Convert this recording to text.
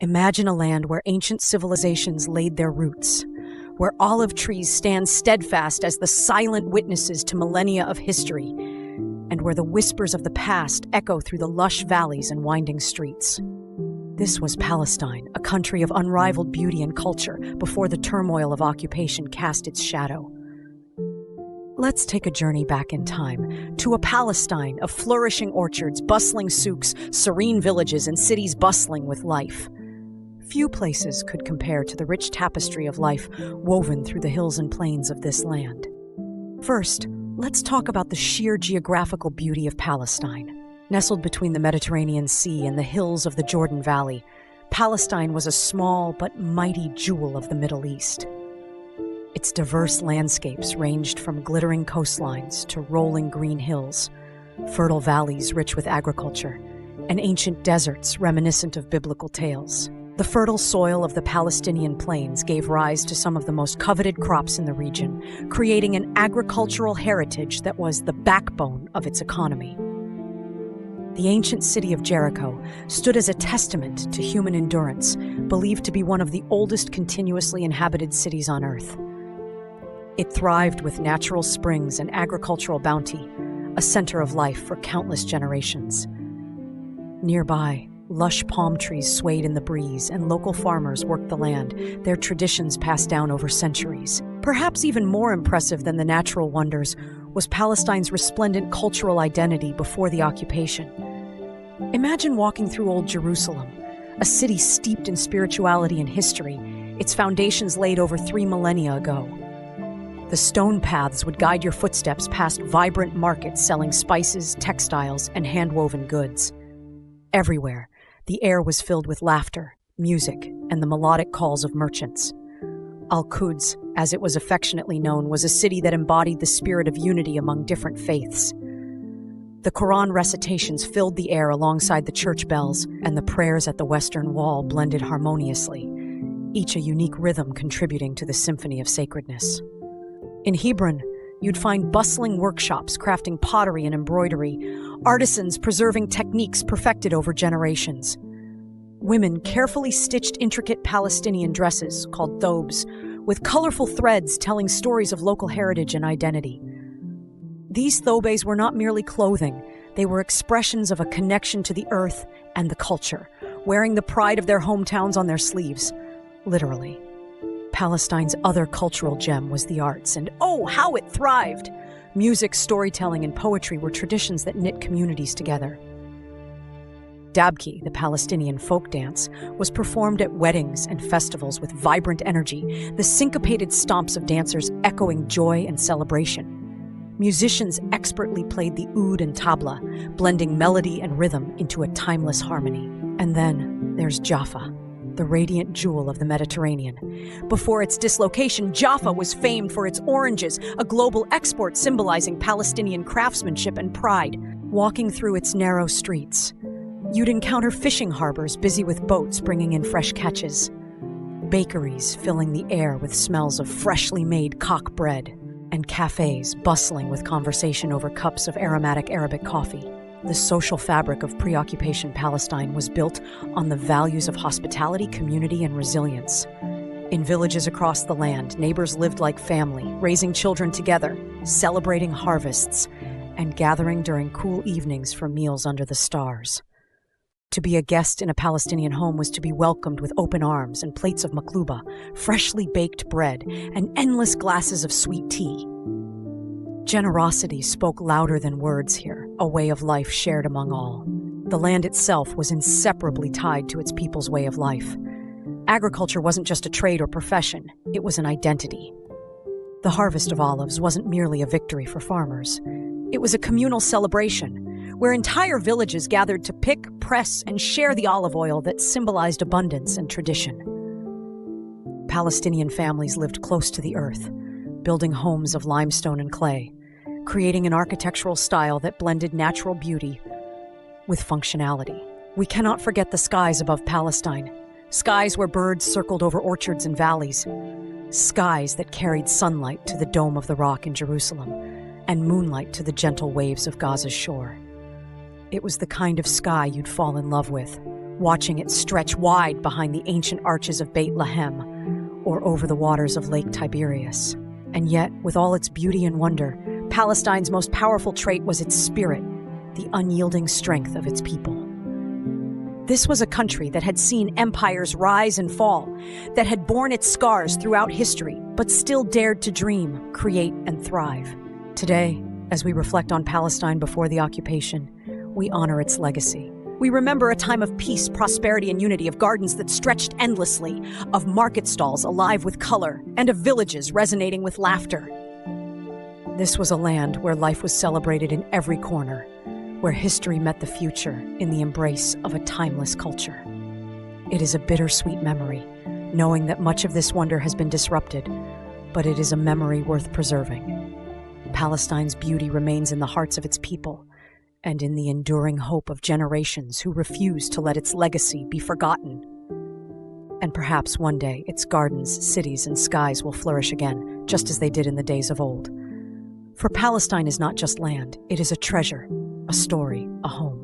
Imagine a land where ancient civilizations laid their roots, where olive trees stand steadfast as the silent witnesses to millennia of history, and where the whispers of the past echo through the lush valleys and winding streets. This was Palestine, a country of unrivaled beauty and culture before the turmoil of occupation cast its shadow. Let's take a journey back in time to a Palestine of flourishing orchards, bustling souks, serene villages, and cities bustling with life. Few places could compare to the rich tapestry of life woven through the hills and plains of this land. First, let's talk about the sheer geographical beauty of Palestine. Nestled between the Mediterranean Sea and the hills of the Jordan Valley, Palestine was a small but mighty jewel of the Middle East. Its diverse landscapes ranged from glittering coastlines to rolling green hills, fertile valleys rich with agriculture, and ancient deserts reminiscent of biblical tales. The fertile soil of the Palestinian plains gave rise to some of the most coveted crops in the region, creating an agricultural heritage that was the backbone of its economy. The ancient city of Jericho stood as a testament to human endurance, believed to be one of the oldest continuously inhabited cities on Earth. It thrived with natural springs and agricultural bounty, a center of life for countless generations. Nearby, lush palm trees swayed in the breeze, and local farmers worked the land, their traditions passed down over centuries. Perhaps even more impressive than the natural wonders was Palestine's resplendent cultural identity before the occupation. Imagine walking through Old Jerusalem, a city steeped in spirituality and history, its foundations laid over 3 millennia ago. The stone paths would guide your footsteps past vibrant markets selling spices, textiles, and hand-woven goods. Everywhere, the air was filled with laughter, music, and the melodic calls of merchants. Al-Quds, as it was affectionately known, was a city that embodied the spirit of unity among different faiths. The Quran recitations filled the air alongside the church bells, and the prayers at the Western Wall blended harmoniously, each a unique rhythm contributing to the symphony of sacredness. In Hebron, you'd find bustling workshops crafting pottery and embroidery, artisans preserving techniques perfected over generations. Women carefully stitched intricate Palestinian dresses, called thobes, with colorful threads telling stories of local heritage and identity. These thobes were not merely clothing, they were expressions of a connection to the earth and the culture, wearing the pride of their hometowns on their sleeves, literally. Palestine's other cultural gem was the arts, and oh, how it thrived! Music, storytelling, and poetry were traditions that knit communities together. Dabki, the Palestinian folk dance, was performed at weddings and festivals with vibrant energy, the syncopated stomps of dancers echoing joy and celebration. Musicians expertly played the oud and tabla, blending melody and rhythm into a timeless harmony. And then there's Jaffa, the radiant jewel of the Mediterranean. Before its dislocation, Jaffa was famed for its oranges, a global export symbolizing Palestinian craftsmanship and pride. Walking through its narrow streets, you'd encounter fishing harbors busy with boats bringing in fresh catches, bakeries filling the air with smells of freshly made cock bread, and cafes bustling with conversation over cups of aromatic Arabic coffee. The social fabric of pre-occupation Palestine was built on the values of hospitality, community, and resilience. In villages across the land, neighbors lived like family, raising children together, celebrating harvests, and gathering during cool evenings for meals under the stars. To be a guest in a Palestinian home was to be welcomed with open arms and plates of makluba, freshly baked bread, and endless glasses of sweet tea. Generosity spoke louder than words here, a way of life shared among all. The land itself was inseparably tied to its people's way of life. Agriculture wasn't just a trade or profession, it was an identity. The harvest of olives wasn't merely a victory for farmers. It was a communal celebration, where entire villages gathered to pick, press, and share the olive oil that symbolized abundance and tradition. Palestinian families lived close to the earth, building homes of limestone and clay, creating an architectural style that blended natural beauty with functionality. We cannot forget the skies above Palestine, skies where birds circled over orchards and valleys, skies that carried sunlight to the Dome of the Rock in Jerusalem, and moonlight to the gentle waves of Gaza's shore. It was the kind of sky you'd fall in love with, watching it stretch wide behind the ancient arches of Beit Lahem or over the waters of Lake Tiberias. And yet, with all its beauty and wonder, Palestine's most powerful trait was its spirit, the unyielding strength of its people. This was a country that had seen empires rise and fall, that had borne its scars throughout history, but still dared to dream, create, and thrive. Today, as we reflect on Palestine before the occupation, we honor its legacy. We remember a time of peace, prosperity, and unity, of gardens that stretched endlessly, of market stalls alive with color, and of villages resonating with laughter. This was a land where life was celebrated in every corner, where history met the future in the embrace of a timeless culture. It is a bittersweet memory, knowing that much of this wonder has been disrupted, but it is a memory worth preserving. Palestine's beauty remains in the hearts of its people, and in the enduring hope of generations who refuse to let its legacy be forgotten. And perhaps one day its gardens, cities, and skies will flourish again, just as they did in the days of old. For Palestine is not just land, it is a treasure, a story, a home.